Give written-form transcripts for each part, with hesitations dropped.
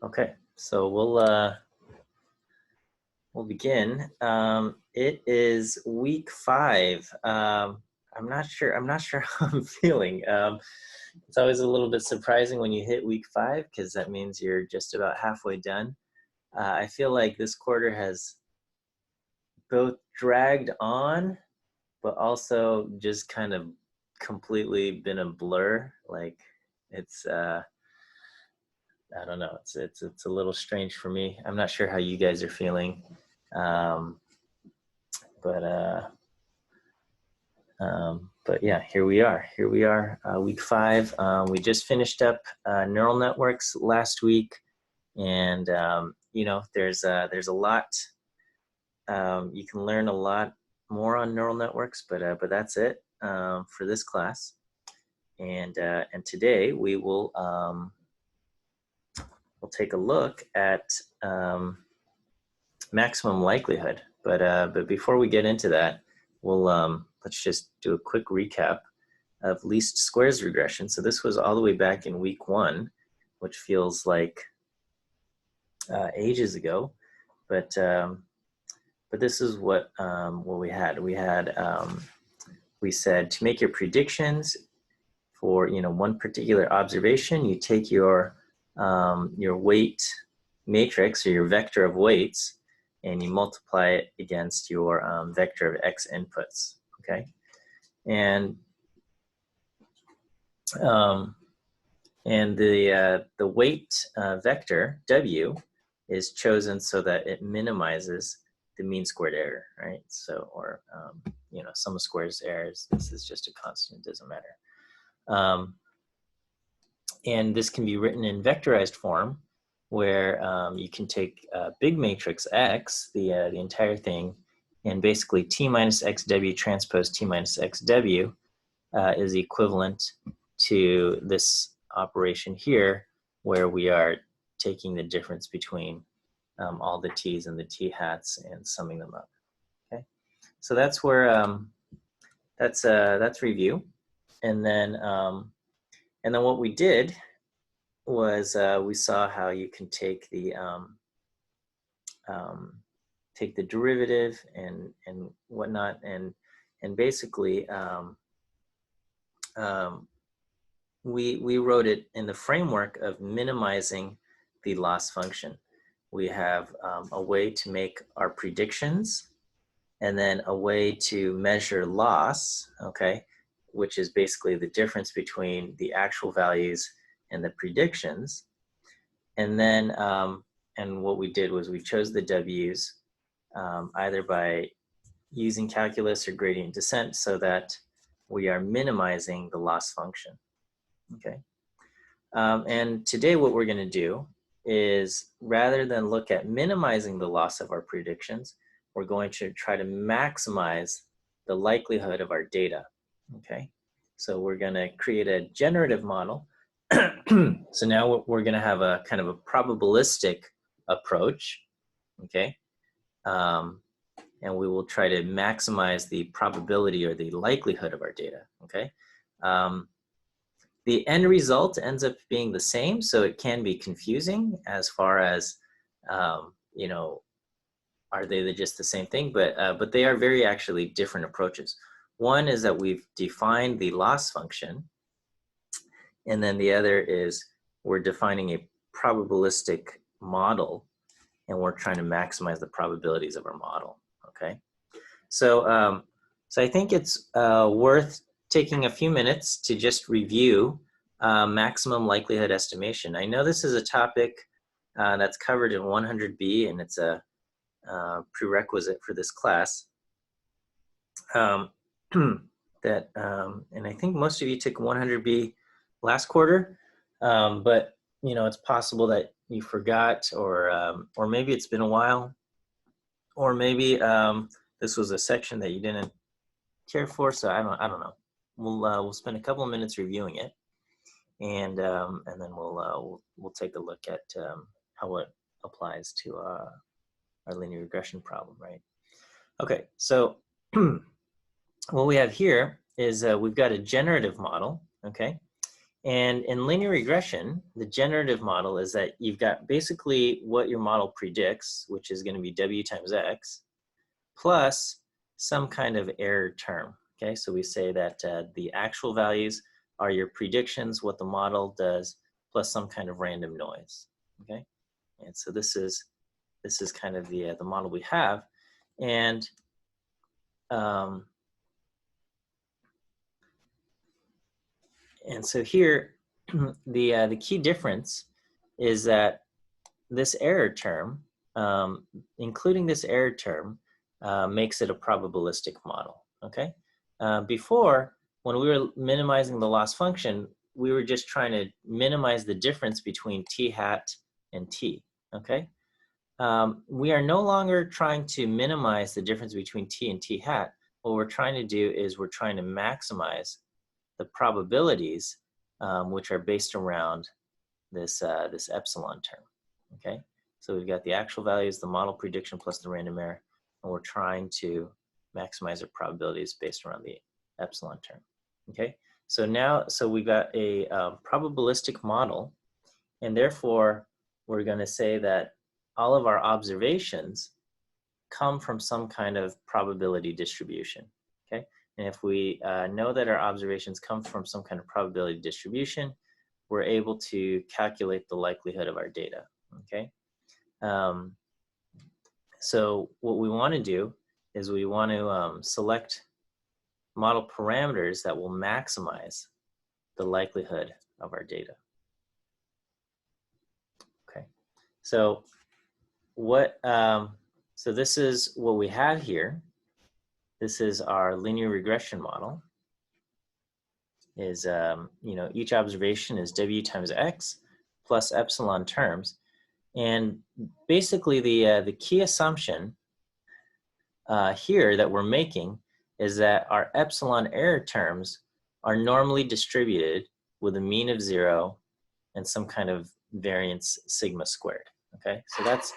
Okay, so we'll begin. It is week 5. I'm not sure how I'm feeling. It's always a little bit surprising when you hit week 5 because that means you're just about halfway done. I feel like this quarter has both dragged on, but also just kind of completely been a blur. Like it's I don't know. It's a little strange for me. I'm not sure how you guys are feeling, um, but yeah, here we are. Here we are, week 5. We just finished up neural networks last week, and you know, there's a lot. You can learn a lot more on neural networks, but that's it for this class. And today we'll take a look at maximum likelihood. But before we get into that, let's just do a quick recap of least squares regression. So this was all the way back in week 1, which feels like ages ago. But this is what we had. We said to make your predictions for one particular observation, you take your weight matrix or your vector of weights, and you multiply it against your vector of x inputs. Okay, and the weight vector w is chosen so that it minimizes the mean squared error, right? So, or sum of squares errors. This is just a constant; it doesn't matter. And this can be written in vectorized form, where you can take big matrix X, the entire thing, and basically T minus XW transpose T minus XW is equivalent to this operation here, where we are taking the difference between all the T's and the T hats and summing them up. Okay, so that's where that's review, and then what we did was we saw how you can take the derivative and whatnot, and basically we wrote it in the framework of minimizing the loss function. We have a way to make our predictions, and then a way to measure loss, okay, which is basically the difference between the actual values and the predictions. And then and what we did was we chose the W's either by using calculus or gradient descent, so that we are minimizing the loss function. Okay. And today what we're going to do is, rather than look at minimizing the loss of our predictions, we're going to try to maximize the likelihood of our data. Okay. So we're going to create a generative model. So now we're going to have a kind of a probabilistic approach. Okay. And we will try to maximize the probability or the likelihood of our data. Okay. The end result ends up being the same, so it can be confusing as far as, are they just the same thing? But they are very actually different approaches. One is that we've defined the loss function, and then the other is we're defining a probabilistic model, and we're trying to maximize the probabilities of our model. Okay, so so I think it's worth taking a few minutes to just review maximum likelihood estimation. I know this is a topic that's covered in 100B, and it's a prerequisite for this class. And I think most of you took 100B last quarter, but it's possible that you forgot, or maybe it's been a while, or maybe this was a section that you didn't care for. So I don't know. We'll spend a couple of minutes reviewing it, and then we'll take a look at how it applies to our linear regression problem, right? Okay, so what we have here is we've got a generative model, okay, And in linear regression, the generative model is that you've got basically what your model predicts, which is going to be W times X, plus some kind of error term. Okay, so we say that the actual values are your predictions, what the model does, plus some kind of random noise. Okay, and so this is kind of the model we have, and so here the key difference is that this error term, including this error term, makes it a probabilistic model. Okay, before, when we were minimizing the loss function, we were just trying to minimize the difference between t hat and t. Okay, we are no longer trying to minimize the difference between t and t hat. What we're trying to do is we're trying to maximize the probabilities, which are based around this this epsilon term. Okay, so we've got the actual values, the model prediction plus the random error, and we're trying to maximize our probabilities based around the epsilon term. Okay, so now, so we've got a probabilistic model, and therefore we're going to say that all of our observations come from some kind of probability distribution. Okay, and if we know that our observations come from some kind of probability distribution, we're able to calculate the likelihood of our data. Okay, so what we want to do is we want to select model parameters that will maximize the likelihood of our data. Okay, so what? So this is what we have here. This is our linear regression model. Is you know, each observation is W times X plus epsilon terms, and basically the key assumption here that we're making is that our epsilon error terms are normally distributed with a mean of 0 and some kind of variance sigma squared. Okay, so that's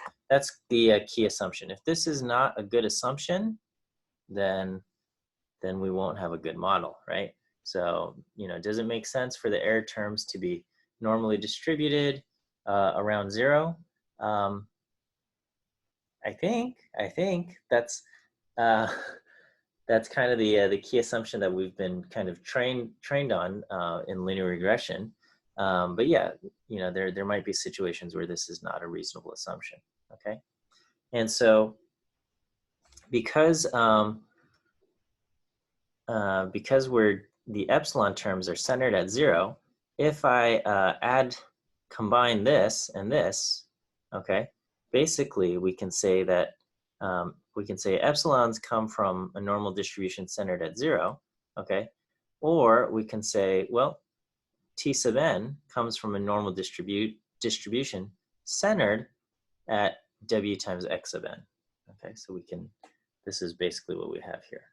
the key assumption. If this is not a good assumption, then we won't have a good model, right? So, you know, does it make sense for the error terms to be normally distributed around 0? I think that's that's kind of the key assumption that we've been kind of trained on in linear regression. But yeah, you know, there might be situations where this is not a reasonable assumption. Okay, and so because the epsilon terms are centered at 0, if I combine this and this, okay, basically we can say that epsilons come from a normal distribution centered at 0, okay, or we can say, well, t sub n comes from a normal distribution centered at w times x sub n. Okay, so we can, this is basically what we have here.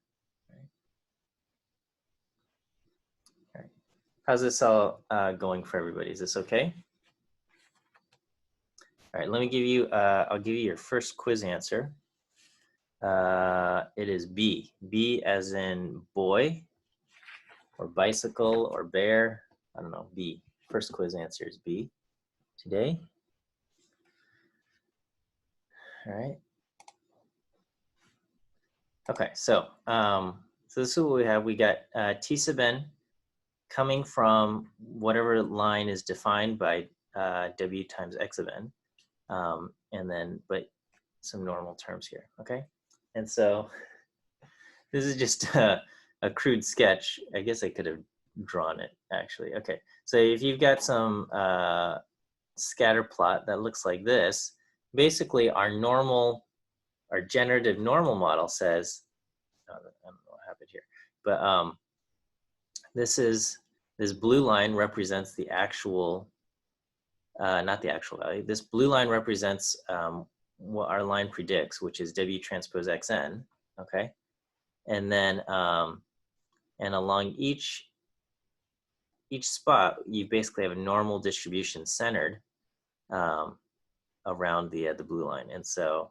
How's this all going for everybody? Is this okay? All right, let me give you, I'll give you your first quiz answer. It is B. B as in boy, or bicycle, or bear. I don't know, B. First quiz answer is B today. All right. Okay, so this is what we have. We got T sub n coming from whatever line is defined by W times X sub n. And then, but some normal terms here, okay? And so this is just a crude sketch. I guess I could have drawn it, actually. Okay, so if you've got some scatter plot that looks like this, basically our generative normal model says, I don't know what happened here, but this blue line represents the actual, not the actual value. This blue line represents what our line predicts, which is W transpose XN, okay? And then, and along each spot, you basically have a normal distribution centered around the blue line. And so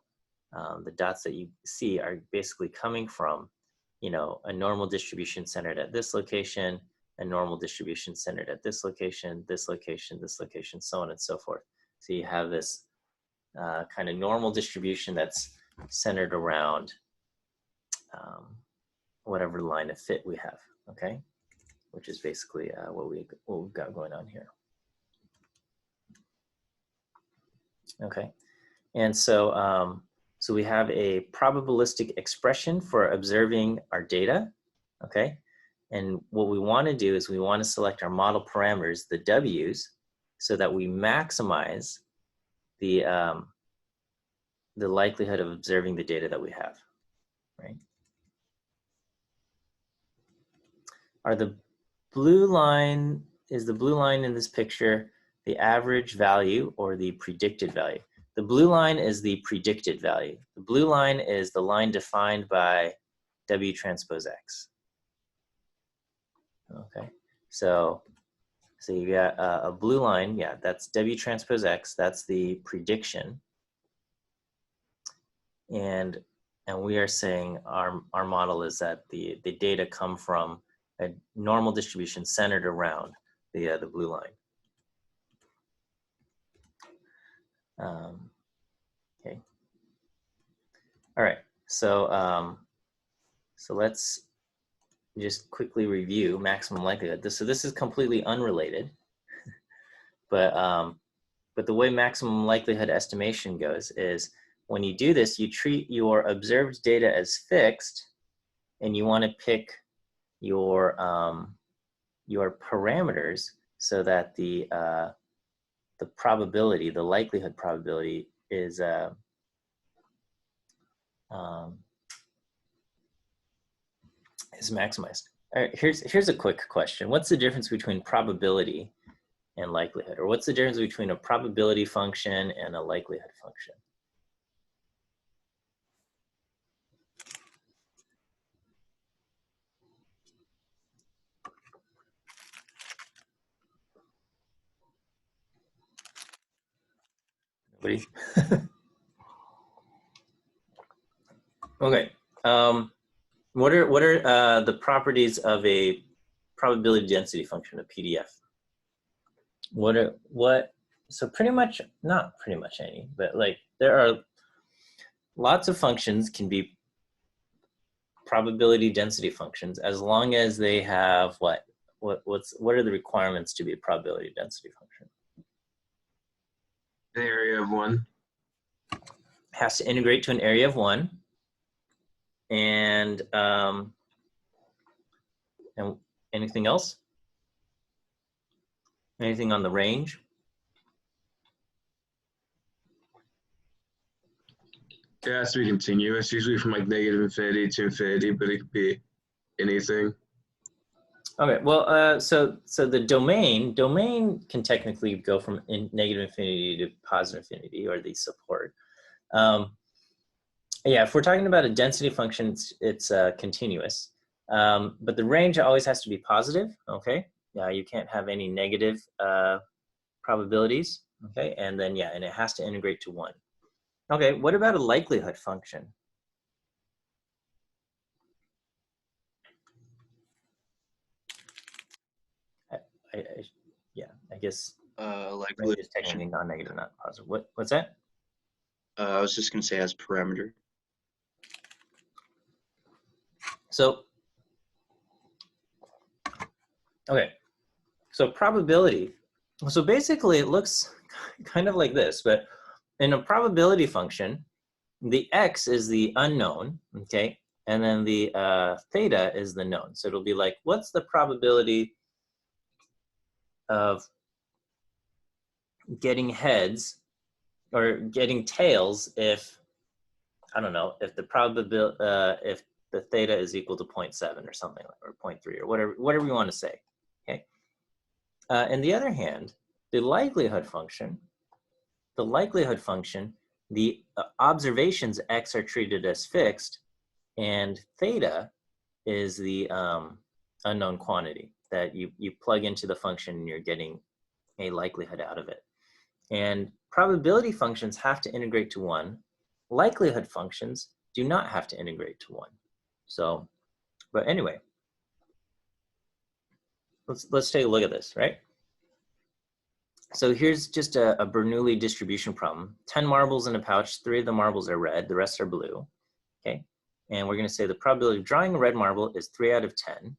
the dots that you see are basically coming from, you know, a normal distribution centered at this location, a normal distribution centered at this location, this location, this location, so on and so forth. So you have this kind of normal distribution that's centered around whatever line of fit we have, okay? Which is basically what we've got going on here. Okay, and so so we have a probabilistic expression for observing our data, okay? And what we want to do is we want to select our model parameters, the W's, so that we maximize the likelihood of observing the data that we have, right? Is the blue line in this picture the average value or the predicted value? The blue line is the predicted value. The blue line is the line defined by W transpose X. Okay, so you got a blue line, yeah, that's W transpose X, that's the prediction. And we are saying our model is that the data come from a normal distribution centered around the blue line. Okay. All right. So so let's just quickly review maximum likelihood. So this is completely unrelated, but the way maximum likelihood estimation goes is when you do this, you treat your observed data as fixed, and you want to pick your parameters so that the probability, the likelihood probability, is maximized. All right, here's a quick question. What's the difference between probability and likelihood? Or what's the difference between a probability function and a likelihood function? Nobody? Okay. What are the properties of a probability density function, a PDF? So pretty much, not pretty much any, but like there are lots of functions can be probability density functions as long as they have what are the requirements to be a probability density function? An area of 1. Has to integrate to an area of 1, and anything else? Anything on the range? It has to be continuous, usually from like negative infinity to infinity, but it could be anything. Okay, well, so the domain can technically go from negative infinity to positive infinity, or the support. Yeah, if we're talking about a density function, it's continuous. But the range always has to be positive, okay? You can't have any negative probabilities, okay? And then, yeah, and it has to integrate to 1. Okay, what about a likelihood function? I guess likelihood is technically non-negative, not positive. What's that? I was just going to say as parameter. So, okay, so probability. So basically it looks kind of like this, but in a probability function, the x is the unknown, okay? And then the theta is the known. So it'll be like, what's the probability of getting heads or getting tails if, I don't know, if the probability, if the theta is equal to 0.7 or something, or 0.3 or whatever you want to say, okay? On the other hand, the likelihood function, the observations x are treated as fixed, and theta is the unknown quantity that you plug into the function and you're getting a likelihood out of it. And probability functions have to integrate to 1. Likelihood functions do not have to integrate to 1. So, but anyway. let's take a look at this, right? So here's just a Bernoulli distribution problem. 10 marbles in a pouch, 3 of the marbles are red, the rest are blue, okay? And we're gonna say the probability of drawing a red marble is 3 out of 10.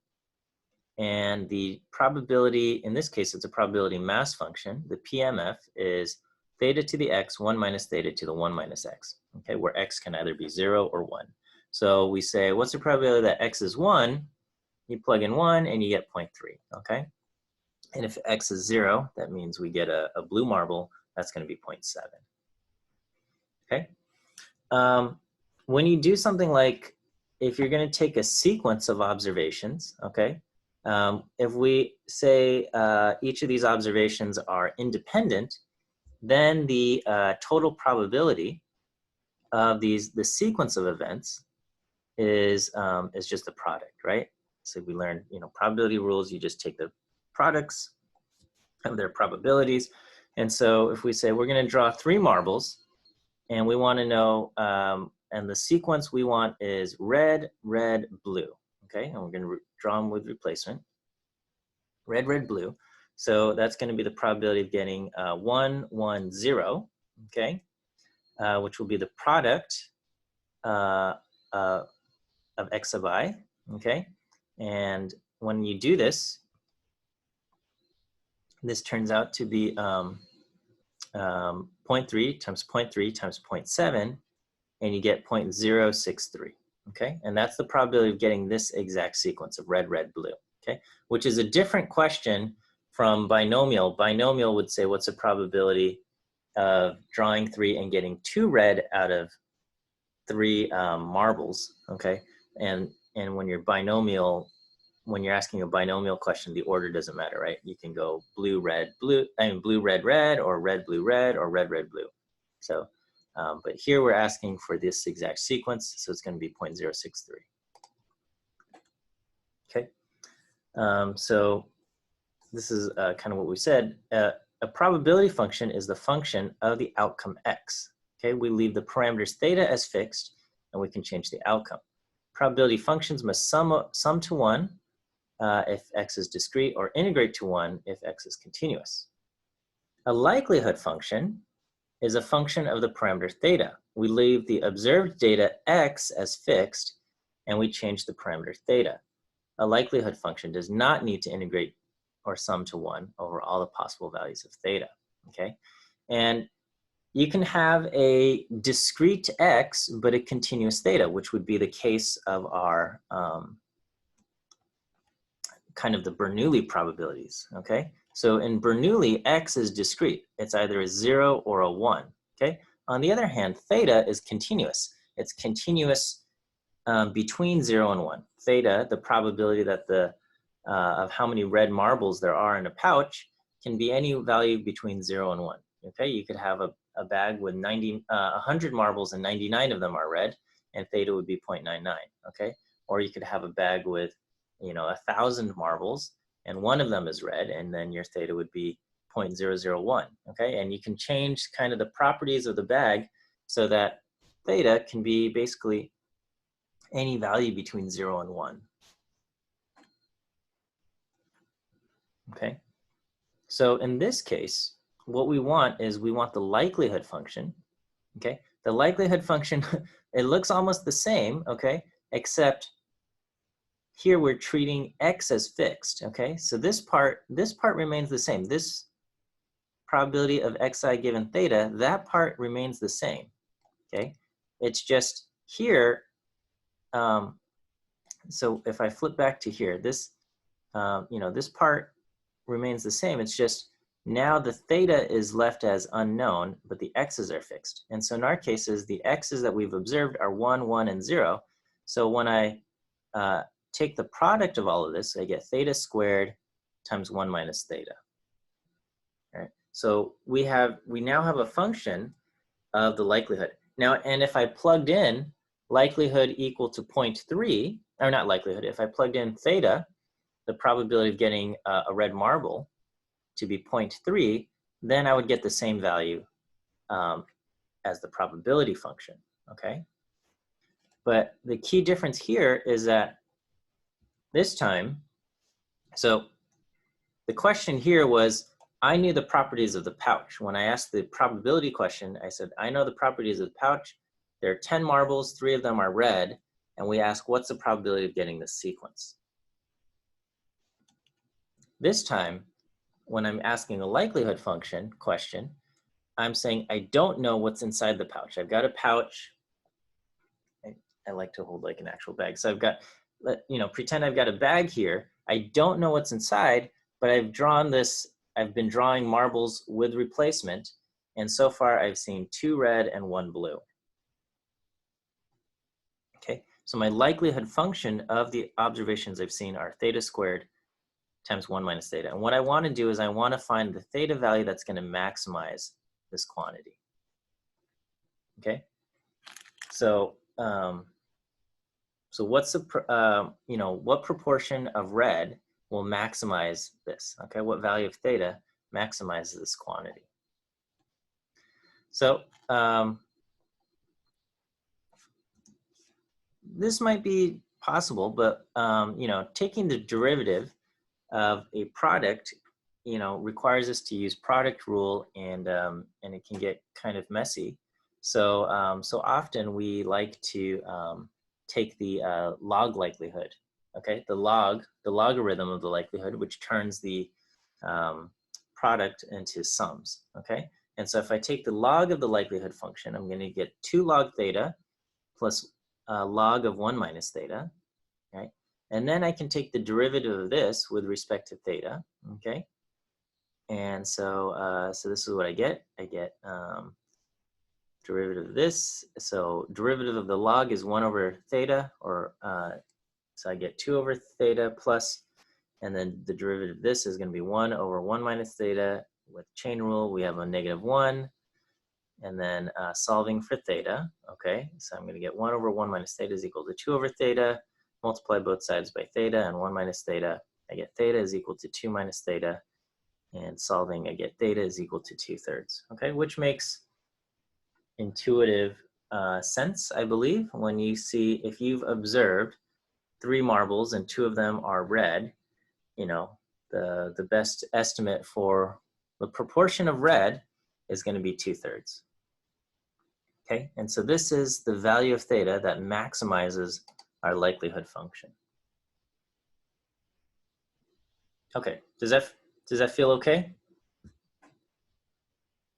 And the probability, in this case, it's a probability mass function. The PMF is theta to the x, 1 minus theta to the 1 minus x, okay? Where x can either be 0 or 1. So we say, what's the probability that x is 1? You plug in 1 and you get 0.3, okay? And if x is 0, that means we get a blue marble. That's going to be 0.7. Okay. When you do something like, if you're going to take a sequence of observations, okay, if we say each of these observations are independent, then the total probability of the sequence of events is just the product, right? So we learned, probability rules. You just take the products of their probabilities. And so if we say we're going to draw 3 marbles and we want to know, and the sequence we want is red, red, blue. Okay, and we're going to draw them with replacement. Red, red, blue. So that's going to be the probability of getting 1, 1, 0. Okay, which will be the product of x of I. Okay, and when you do this, this turns out to be 0.3 times 0.3 times 0.7, and you get 0.063, okay? And that's the probability of getting this exact sequence of red, red, blue, okay? Which is a different question from binomial. Binomial would say, what's the probability of drawing 3 and getting 2 red out of 3 marbles, okay? And when you're binomial, when you're asking a binomial question, the order doesn't matter, right? You can go blue, red, blue, blue, red, red, or red, blue, red, or red, red, blue. So, but here we're asking for this exact sequence, so it's going to be 0.063. Okay, so this is kind of what we said. A probability function is the function of the outcome x. Okay, we leave the parameters theta as fixed, and we can change the outcome. Probability functions must sum to 1 if x is discrete, or integrate to 1 if x is continuous. A likelihood function is a function of the parameter theta. We leave the observed data x as fixed, and we change the parameter theta. A likelihood function does not need to integrate or sum to 1 over all the possible values of theta, okay? And you can have a discrete x, but a continuous theta, which would be the case of our kind of the Bernoulli probabilities, okay? So in Bernoulli, x is discrete. It's either a 0 or a 1, okay? On the other hand, theta is continuous. It's continuous between 0 and 1. Theta, the probability that of how many red marbles there are in a pouch, can be any value between 0 and 1, okay? You could have a bag with 100 marbles and 99 of them are red, and theta would be 0.99, okay? Or you could have a bag with 1,000 marbles and 1 of them is red, and then your theta would be 0.001, okay? And you can change kind of the properties of the bag so that theta can be basically any value between 0 and 1. Okay, so in this case, what we want is we want the likelihood function, okay? The likelihood function, it looks almost the same, okay? Except here we're treating x as fixed, okay? So this part remains the same. This probability of xi given theta, that part remains the same, okay? It's just here, so if I flip back to here, this, this part remains the same. It's just now the theta is left as unknown, but the x's are fixed. And so in our cases, the x's that we've observed are 1, 1, and 0. So when I take the product of all of this, I get theta squared times 1 minus theta. All right. So we now have a function of the likelihood. Now, and if I plugged in likelihood equal to 0.3, or not likelihood, if I plugged in theta, the probability of getting a red marble to be 0.3, then I would get the same value as the probability function, okay? But the key difference here is that this time, so the question here was, I knew the properties of the pouch. When I asked the probability question, I said, I know the properties of the pouch. There are 10 marbles, 3 of them are red, and we ask, what's the probability of getting this sequence? This time, when I'm asking a likelihood function question, I'm saying I don't know what's inside the pouch. I've got a pouch. I like to hold like an actual bag. So I've got, pretend I've got a bag here. I don't know what's inside, but I've drawn this, I've been drawing marbles with replacement. And so far I've seen 2 red and 1 blue. Okay, so my likelihood function of the observations I've seen are theta squared times 1 minus theta. And what I want to do is I want to find the theta value that's going to maximize this quantity. Okay, so what's the what proportion of red will maximize this? Okay, what value of theta maximizes this quantity? So this might be possible, but taking the derivative of a product, requires us to use product rule, and it can get kind of messy. So so often we like to take the log likelihood, okay, the logarithm of the likelihood, which turns the product into sums, okay. And so if I take the log of the likelihood function, I'm going to get 2 log theta plus log of 1 minus theta, right? And then I can take the derivative of this with respect to theta, okay? And so so this is what I get. I get derivative of this. So derivative of the log is 1 over theta, or so I get 2 over theta plus, and then the derivative of this is going to be 1 over 1 minus theta. With chain rule, we have a -1. And then solving for theta, okay? So I'm going to get 1 over 1 minus theta is equal to 2 over theta. Multiply both sides by theta and 1 minus theta. I get theta is equal to 2 minus theta. And solving, I get theta is equal to 2/3, okay? Which makes intuitive sense, I believe, when you see, if you've observed 3 marbles and 2 of them are red, the best estimate for the proportion of red is going to be 2/3. Okay, and so this is the value of theta that maximizes our likelihood function. Okay, does that feel okay?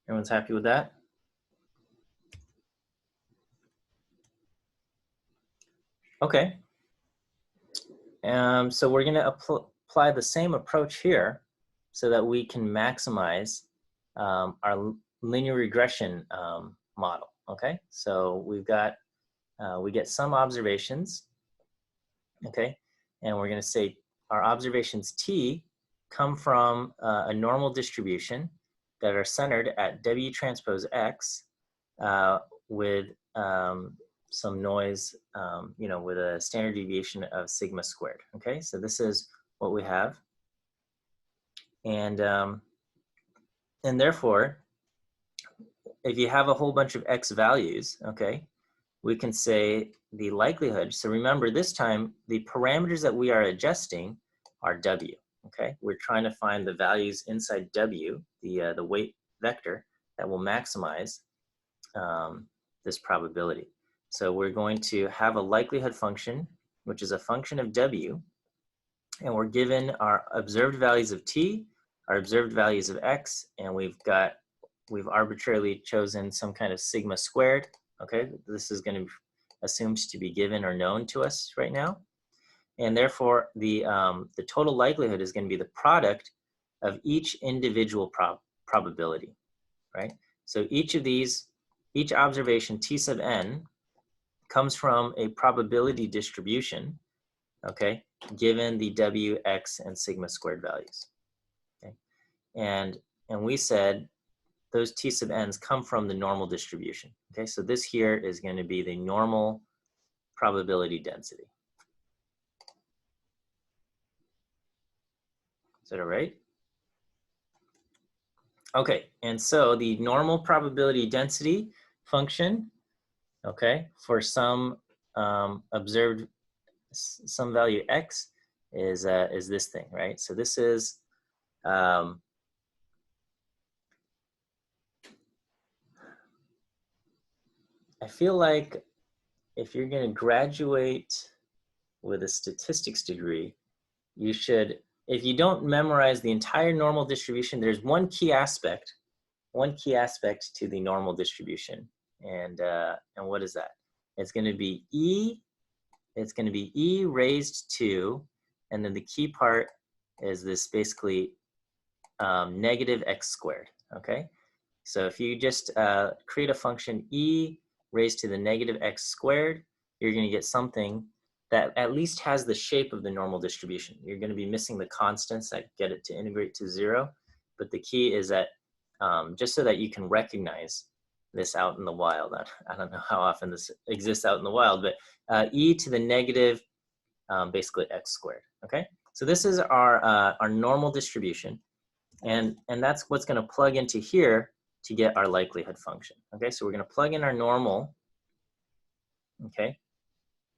Everyone's happy with that? Okay. So we're going to apply the same approach here so that we can maximize our linear regression model. Okay, so we get some observations. Okay, and we're going to say our observations T come from a normal distribution that are centered at W transpose X with some noise, with a standard deviation of sigma squared. Okay, so this is what we have, and therefore, if you have a whole bunch of X values, okay, we can say the likelihood. So remember, this time the parameters that we are adjusting are W. Okay, we're trying to find the values inside W, the weight vector that will maximize this probability. So we're going to have a likelihood function, which is a function of W, and we're given our observed values of T, our observed values of X, and we've arbitrarily chosen some kind of sigma squared. Okay, this is going to be assumed to be given or known to us right now. And therefore, the total likelihood is going to be the product of each individual probability, right? So each observation T sub n comes from a probability distribution, okay, given the W, X, and sigma squared values. Okay, and we said those T sub n's come from the normal distribution. Okay, so this here is going to be the normal probability density. Is that all right? Okay, and so the normal probability density function, okay, for some observed some value X is this thing, right? So this is Um, I feel like if you're going to graduate with a statistics degree, you should, if you don't memorize the entire normal distribution, there's one key aspect to the normal distribution. And what is that? It's going to be E raised to, and then the key part is this basically negative x squared, okay? So if you just create a function E raised to the negative x squared, you're going to get something that at least has the shape of the normal distribution. You're going to be missing the constants that get it to integrate to 0. But the key is that just so that you can recognize this out in the wild. I don't know how often this exists out in the wild, but e to the negative basically x squared, okay? So this is our normal distribution. And that's what's going to plug into here to get our likelihood function. Okay, so we're going to plug in our normal, okay,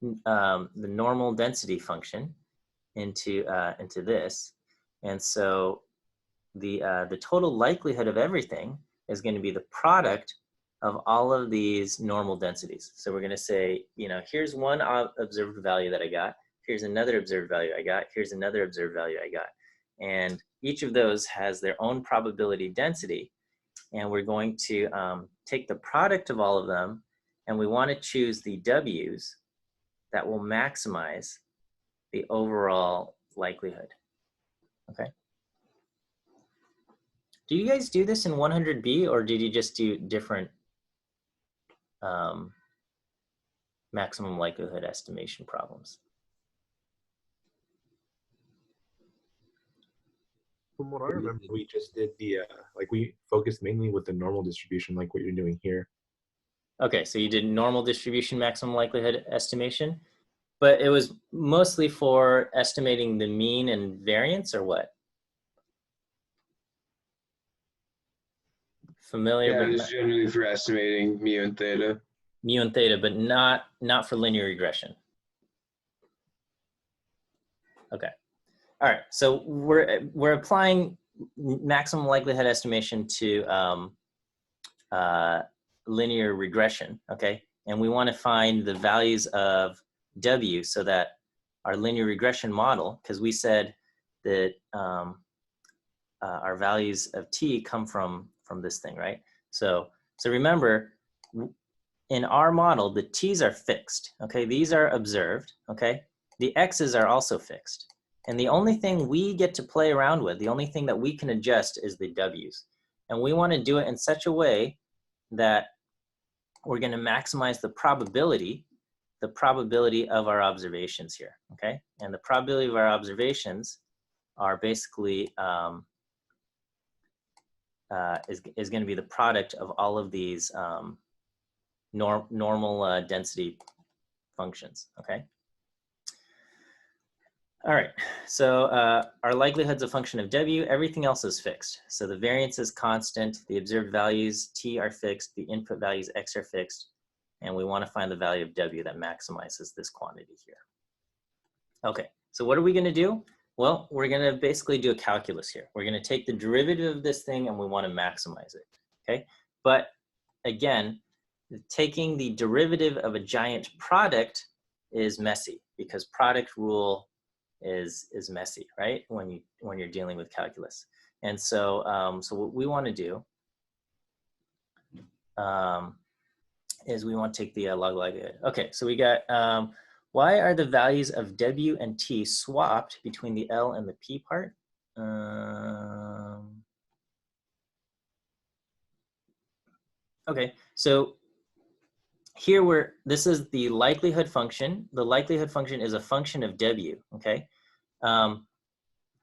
the normal density function into this, and so the total likelihood of everything is going to be the product of all of these normal densities. So we're going to say, you know, here's one observed value that I got. Here's another observed value I got. Here's another observed value I got. And each of those has their own probability density. And we're going to take the product of all of them, and we want to choose the W's that will maximize the overall likelihood. Okay. Do you guys do this in 100B, or did you just do different maximum likelihood estimation problems? From what I remember, we just did the, like we focused mainly with the normal distribution, like what you're doing here. Okay, so you did normal distribution maximum likelihood estimation, but it was mostly for estimating the mean and variance, or what? Familiar, Yeah, but it's generally for estimating mu and theta. mu and theta, but not for linear regression. Okay. All right. So we're applying maximum likelihood estimation to linear regression. Okay, and we want to find the values of W so that our linear regression model, because we said that our values of T come from this thing, right? So remember, in our model, the T's are fixed, okay? These are observed, okay? The X's are also fixed. And the only thing we get to play around with, the only thing that we can adjust is the W's. And we want to do it in such a way that we're going to maximize the probability of our observations here, okay? And the probability of our observations are basically, is going to be the product of all of these normal density functions, okay? All right, so our likelihood's a function of W, everything else is fixed. So the variance is constant, the observed values T are fixed, the input values X are fixed, and we want to find the value of W that maximizes this quantity here. Okay, so what are we going to do? Well, we're going to basically do a calculus here. We're going to take the derivative of this thing and we want to maximize it, okay? But again, taking the derivative of a giant product is messy because product rule is messy, right? When you're dealing with calculus. And so, so what we want to do is we want to take the log likelihood. Okay, so we got, why are the values of W and T swapped between the L and the P part? Okay, so here this is the likelihood function. The likelihood function is a function of W, okay?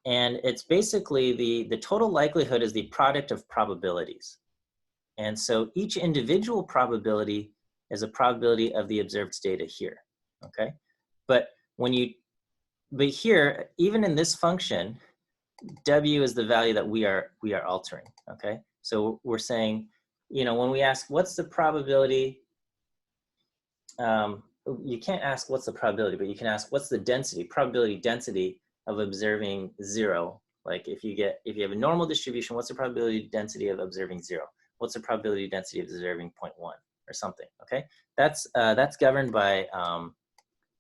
And it's basically the total likelihood is the product of probabilities. And so each individual probability is a probability of the observed data here, okay? But here, even in this function, W is the value that we are altering, okay? So we're saying, you know, when we ask what's the probability, you can't ask what's the probability, but you can ask what's the density, probability density of observing 0 Like if you have a normal distribution, what's the probability density of observing 0? What's the probability density of observing 0.1 or something? Okay, that's governed by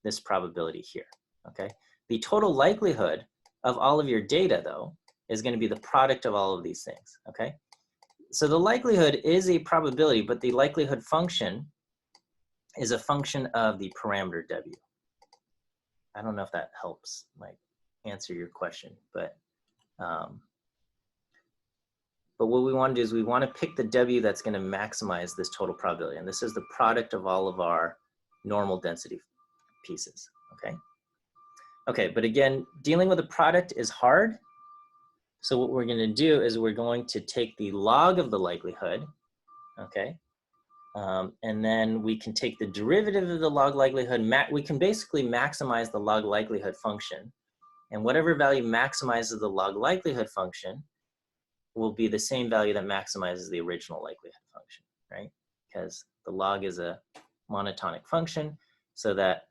this probability here. Okay, the total likelihood of all of your data, though, is going to be the product of all of these things. Okay, so the likelihood is a probability, but the likelihood function is a function of the parameter w. I don't know if that helps, like, answer your question, but what we want to do is we want to pick the w that's going to maximize this total probability, and this is the product of all of our normal density pieces. Okay. Okay, but again, dealing with a product is hard. So what we're going to do is we're going to take the log of the likelihood. Okay. And then we can take the derivative of the log likelihood. We can basically maximize the log likelihood function. And whatever value maximizes the log likelihood function will be the same value that maximizes the original likelihood function, right? Because the log is a monotonic function, so that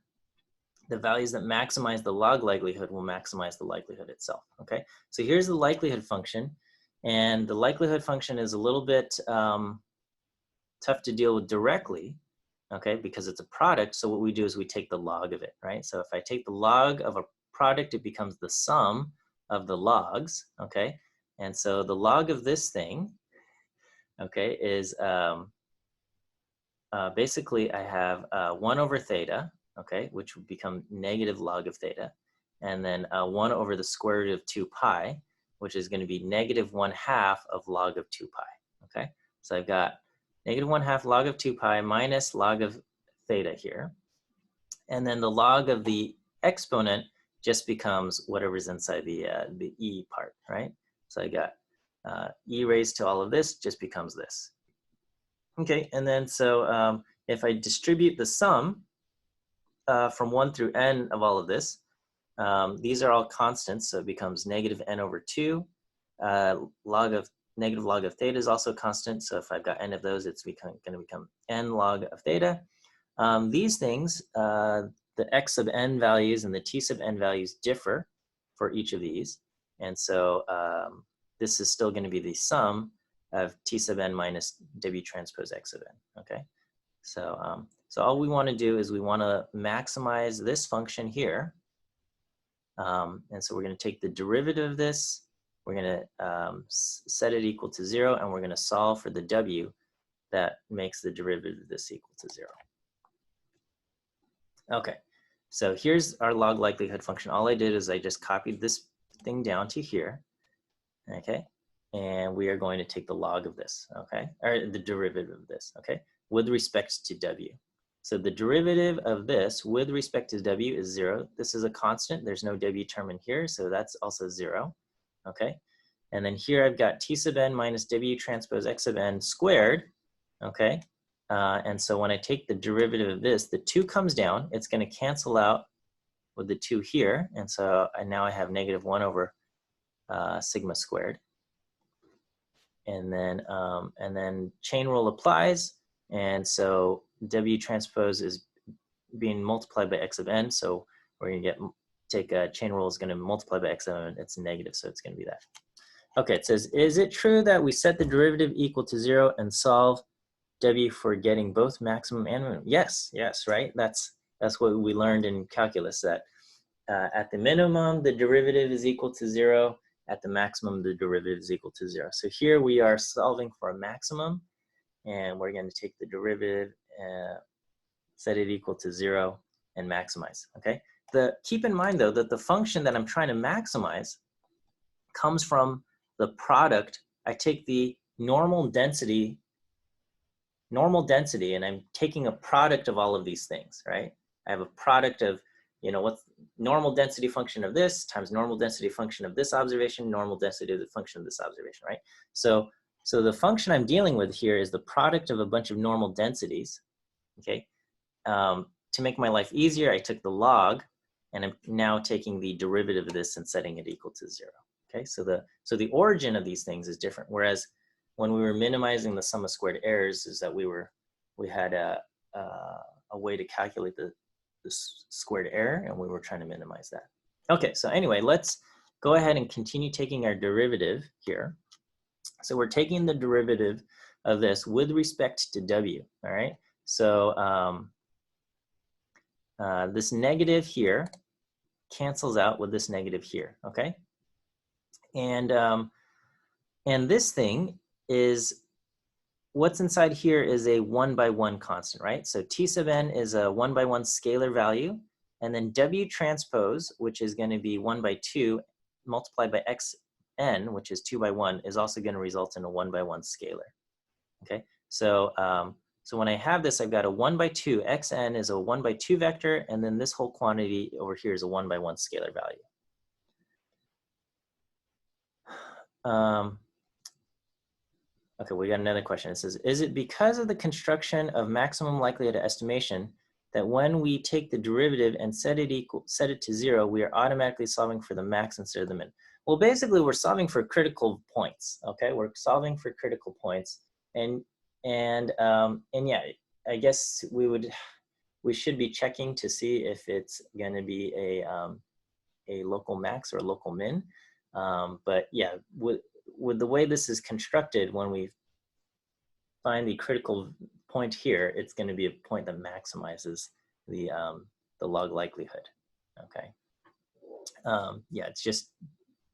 the values that maximize the log likelihood will maximize the likelihood itself, okay? So here's the likelihood function, and the likelihood function is a little bit tough to deal with directly, okay, because it's a product. So what we do is we take the log of it, right? So if I take the log of a product, it becomes the sum of the logs, okay? And so the log of this thing, okay, is basically I have 1 over theta, okay, which would become negative log of theta, and then 1 over the square root of 2 pi, which is going to be negative 1/2 of log of 2 pi, okay? So I've got negative 1/2 log of 2 pi minus log of theta here, and then the log of the exponent just becomes whatever's inside the e part, right? So I got e raised to all of this just becomes this. Okay, and then so if I distribute the sum from 1 through n of all of this, these are all constants, so it becomes negative n over 2. Negative log of theta is also constant, so if I've got n of those, it's going to become n log of theta. These things, the x sub n values and the t sub n values differ for each of these, and so this is still going to be the sum of t sub n minus w transpose x sub n, okay? So, so all we want to do is we want to maximize this function here. And so we're going to take the derivative of this, we're going to set it equal to 0, and we're going to solve for the w that makes the derivative of this equal to 0. Okay, so here's our log likelihood function. All I did is I just copied this thing down to here, okay? And we are going to take the log of this, okay? Or the derivative of this, okay? With respect to w. So the derivative of this with respect to w is 0. This is a constant. There's no w term in here, so that's also 0, okay? And then here I've got t sub n minus w transpose x sub n squared, okay? And so when I take the derivative of this, the 2 comes down. It's going to cancel out with the 2 here, and so now I have negative 1 over sigma squared. And then chain rule applies, and so w transpose is being multiplied by x of n, so we're going to take a chain rule is going to multiply by x of n, it's negative, so it's going to be that. Okay, it says, is it true that we set the derivative equal to 0 and solve w for getting both maximum and minimum? Yes, yes, right? That's what we learned in calculus, that at the minimum, the derivative is equal to 0. At the maximum, the derivative is equal to 0. So here we are solving for a maximum, and we're going to take the derivative, set it equal to 0, and maximize, okay? Keep in mind, though, that the function that I'm trying to maximize comes from the product. I take the normal density, and I'm taking a product of all of these things, right? I have a product of, you know, what's normal density function of this times normal density function of this observation, normal density of the function of this observation, right? So the function I'm dealing with here is the product of a bunch of normal densities, okay? To make my life easier, I took the log, and I'm now taking the derivative of this and setting it equal to 0, okay? So the origin of these things is different, whereas when we were minimizing the sum of squared errors is that we had a way to calculate the squared error, and we were trying to minimize that. Okay, so anyway, let's go ahead and continue taking our derivative here. So we're taking the derivative of this with respect to w, all right? So this negative here cancels out with this negative here, okay? And this thing is, what's inside here is a 1/1 constant, right? So t sub n is a 1/1 scalar value, and then w transpose, which is going to be 1/2 multiplied by xn, which is 2/1, is also going to result in a 1/1 scalar. Okay, so so when I have this, I've got a 1/2. Xn is a 1/2 vector, and then this whole quantity over here is a 1/1 scalar value. Okay, we got another question. It says, is it because of the construction of maximum likelihood estimation that when we take the derivative and set it to 0, we are automatically solving for the max instead of the min? Well, basically, we're solving for critical points. Okay, we're solving for critical points, and yeah, I guess we should be checking to see if it's going to be a local max or a local min. But yeah, with the way this is constructed, when we find the critical point here, it's going to be a point that maximizes the log likelihood. Okay. Yeah, it's just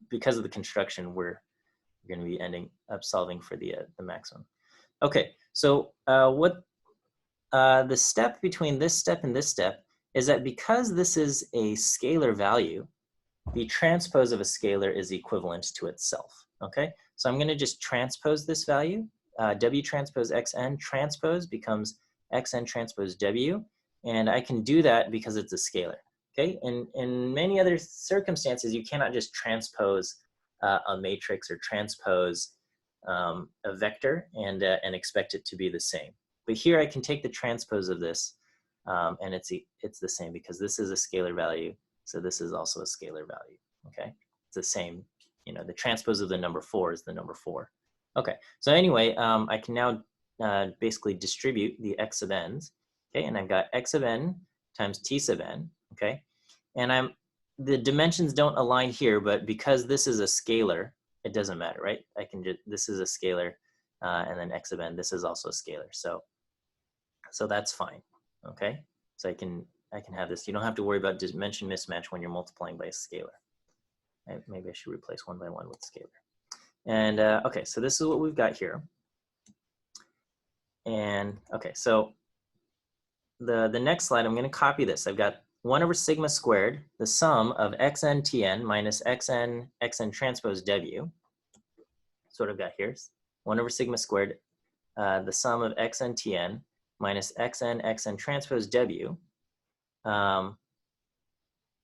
because of the construction, we're going to be ending up solving for the maximum. Okay, so the step between this step and this step is that because this is a scalar value, the transpose of a scalar is equivalent to itself. Okay, so I'm going to just transpose this value. W transpose xn transpose becomes xn transpose w, and I can do that because it's a scalar. Okay, and in many other circumstances, you cannot just transpose a matrix or transpose a vector and expect it to be the same. But here I can take the transpose of this, and it's the same because this is a scalar value, so this is also a scalar value. Okay, it's the same. You know, the transpose of the number 4 is the number 4. Okay, so anyway, I can now basically distribute the x sub n's. Okay, and I've got x sub n times t sub n. Okay, and the dimensions don't align here, but because this is a scalar, it doesn't matter, right? I can just, this is a scalar, and then x sub n, this is also a scalar. So that's fine. Okay, so I can have this. You don't have to worry about dimension mismatch when you're multiplying by a scalar. Maybe I should replace 1 by 1 with scalar. And okay, so this is what we've got here. And okay, so the next slide, I'm going to copy this. I've got 1 over sigma squared, the sum of xn tn minus xn transpose w. That's what I've got here. 1 over sigma squared, the sum of xn tn minus xn transpose w.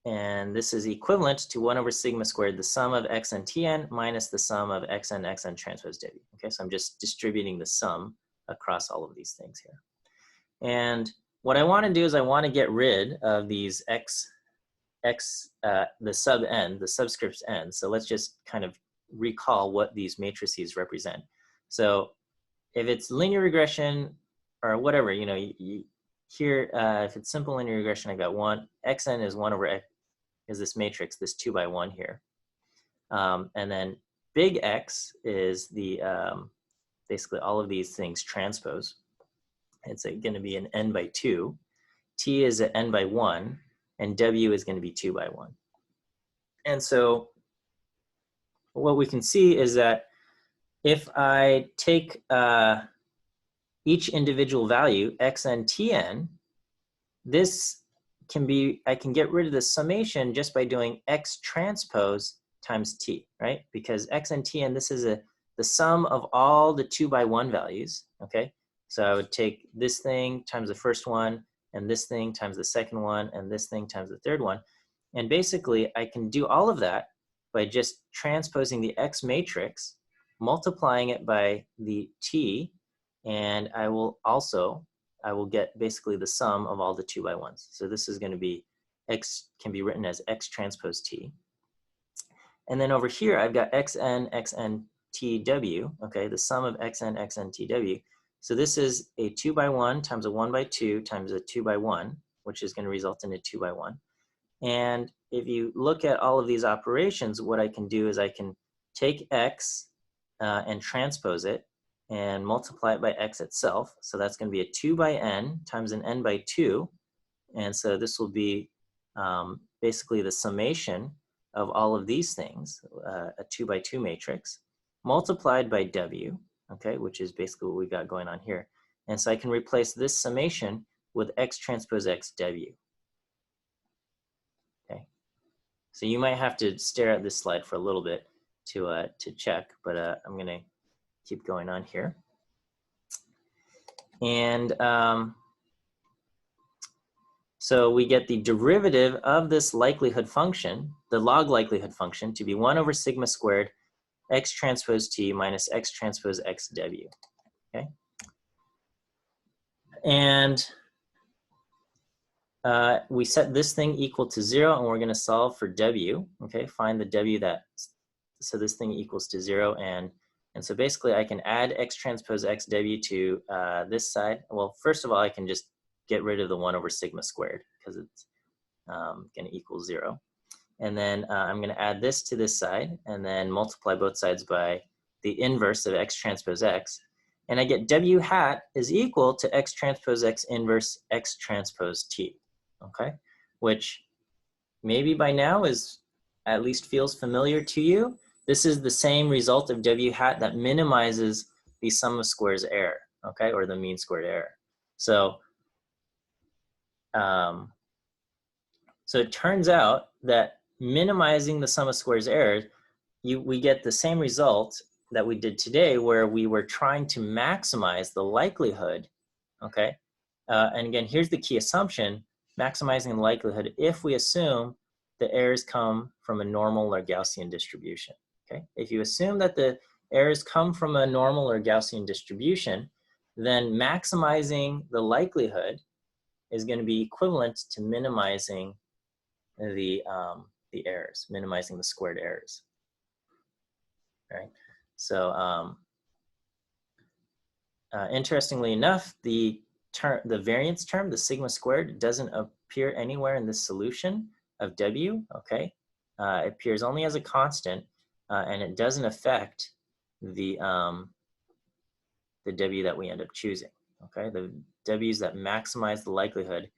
And this is equivalent to 1 over sigma squared, the sum of xn tn minus the sum of xn transpose w. Okay, so I'm just distributing the sum across all of these things here. And what I want to do is I want to get rid of these the sub n, the subscripts n. So let's just kind of recall what these matrices represent. So if it's linear regression or whatever, you know, here, if it's simple linear regression, I've got xn is 1 over x, is this matrix, this 2 by 1 here. And then big X is the, basically all of these things transpose. It's going to be an n by 2. T is an n by 1, and W is going to be 2 by 1. And so what we can see is that if I take each individual value, xn, tn, this can be, I can get rid of the summation just by doing x transpose times t, right? Because x and t, and this is the sum of all the 2 by 1 values, okay? So I would take this thing times the first one, and this thing times the second one, and this thing times the third one. And basically, I can do all of that by just transposing the X matrix, multiplying it by the T, and I will get basically the sum of all the 2 by 1s. So this is going to be X, can be written as X transpose T. And then over here, I've got XN, XN, TW, okay, the sum of XN, XN, TW. So this is a 2 by 1 times a 1 by 2 times a 2 by 1, which is going to result in a 2 by 1. And if you look at all of these operations, what I can do is I can take x and transpose it and multiply it by x itself. So that's going to be a 2 by n times an n by 2. And so this will be basically the summation of all of these things, a 2 by 2 matrix, multiplied by w, okay, which is basically what we got going on here. And so I can replace this summation with x transpose x w. Okay, so you might have to stare at this slide for a little bit to check, but I'm going to keep going on here. And so we get the derivative of this likelihood function, the log likelihood function, to be 1 over sigma squared x transpose t minus x transpose x w. Okay, and we set this thing equal to 0, and we're going to solve for w. Okay, find the w that, so this thing equals to 0, and so basically I can add x transpose x w to this side. Well, first of all, I can just get rid of the 1 over sigma squared because it's going to equal 0. And then I'm going to add this to this side and then multiply both sides by the inverse of x transpose x. And I get w hat is equal to x transpose x inverse x transpose t, okay? Which maybe by now is, at least feels familiar to you. This is the same result of w hat that minimizes the sum of squares error, okay? Or the mean squared error. So, so it turns out that minimizing the sum of squares error, we get the same result that we did today, where we were trying to maximize the likelihood, okay? And again, here's the key assumption, maximizing the likelihood if we assume the errors come from a normal or Gaussian distribution, okay? If you assume that the errors come from a normal or Gaussian distribution, then maximizing the likelihood is going to be equivalent to minimizing the errors, minimizing the squared errors. Right. So interestingly enough, the variance term, the sigma squared, doesn't appear anywhere in this solution of w. Okay, it appears only as a constant, and it doesn't affect the w that we end up choosing. Okay, the w's that maximize the likelihood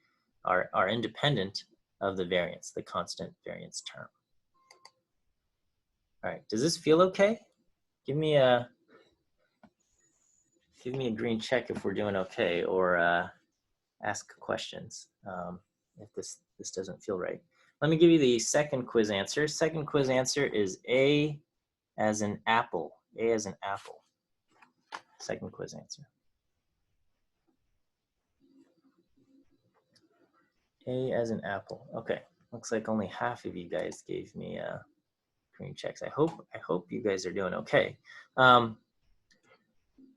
are independent of the variance, the constant variance term. All right, does this feel okay? Give me a green check if we're doing okay, or ask questions if this doesn't feel right. Let me give you the second quiz answer. Second quiz answer is A as in apple. A as in apple. Second quiz answer. A as in apple. Okay, looks like only half of you guys gave me green checks. I hope you guys are doing okay.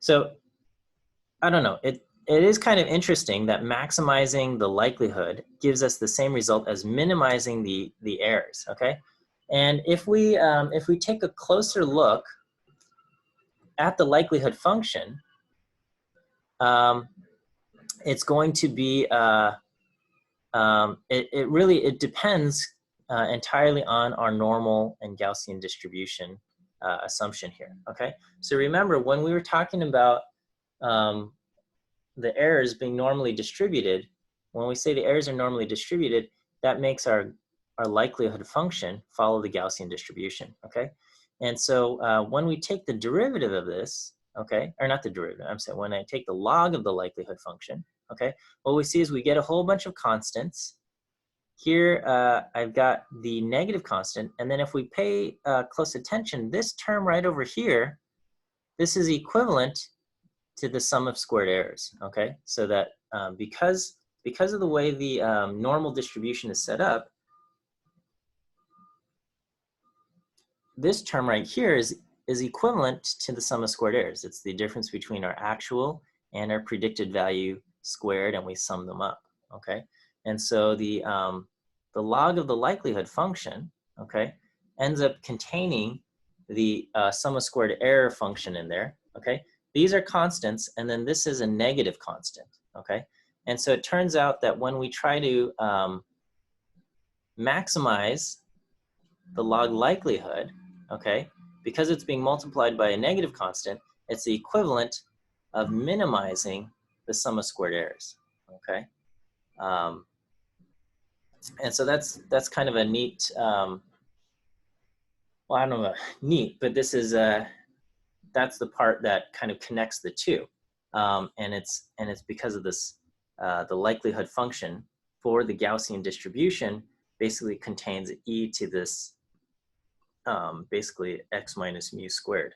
So I don't know. It is kind of interesting that maximizing the likelihood gives us the same result as minimizing the errors. Okay, and if we take a closer look at the likelihood function, it's going to be it depends entirely on our normal and Gaussian distribution assumption here. Okay, so remember when we were talking about the errors being normally distributed, when we say the errors are normally distributed, that makes our likelihood function follow the Gaussian distribution, okay? And so when we take the derivative of this, okay, or not the derivative, I'm saying when I take the log of the likelihood function, okay, what we see is we get a whole bunch of constants. Here I've got the negative constant, and then if we pay close attention, this term right over here, this is equivalent to the sum of squared errors, okay? So that because of the way the normal distribution is set up, this term right here is equivalent to the sum of squared errors. It's the difference between our actual and our predicted value squared, and we sum them up, okay? And so the log of the likelihood function, okay, ends up containing the sum of squared error function in there, okay? These are constants, and then this is a negative constant, okay? And so it turns out that when we try to maximize the log likelihood, okay, because it's being multiplied by a negative constant, it's the equivalent of minimizing the sum of squared errors, okay? And so that's kind of a neat, well, I don't know about neat, but this is, that's the part that kind of connects the two. And it's because of this, the likelihood function for the Gaussian distribution basically contains e to this, basically x minus mu squared.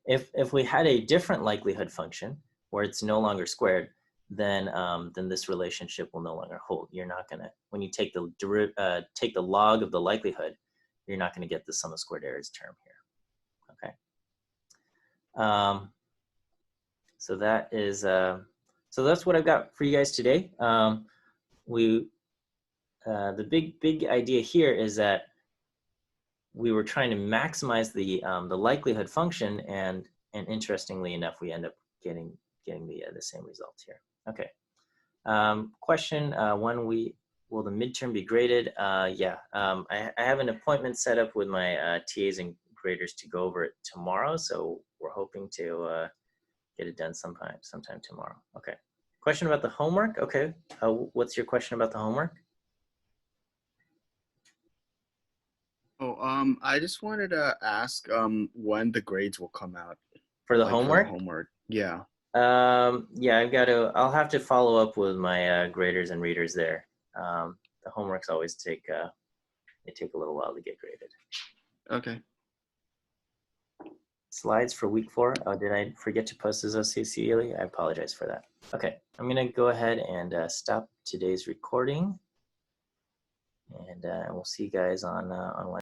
If we had a different likelihood function where it's no longer squared, then this relationship will no longer hold. You're not gonna, when you take the log of the likelihood, you're not gonna get the sum of squared errors term here. Okay. So that is, so that's what I've got for you guys today. The big idea here is that we were trying to maximize the likelihood function, and interestingly enough, we end up getting the same result here. Okay. Question: when will the midterm be graded? Yeah, I have an appointment set up with my TAs and graders to go over it tomorrow, so we're hoping to get it done sometime tomorrow. Okay. Question about the homework. Okay. What's your question about the homework? Oh, I just wanted to ask when the grades will come out For the homework? For the homework. Yeah. Yeah, I'll have to follow up with my graders and readers there. The homeworks always take a little while to get graded. Okay. Slides for week 4. Oh, did I forget to post those, Cecilia? I apologize for that. Okay, I'm gonna go ahead and stop today's recording, and we'll see you guys on Wednesday.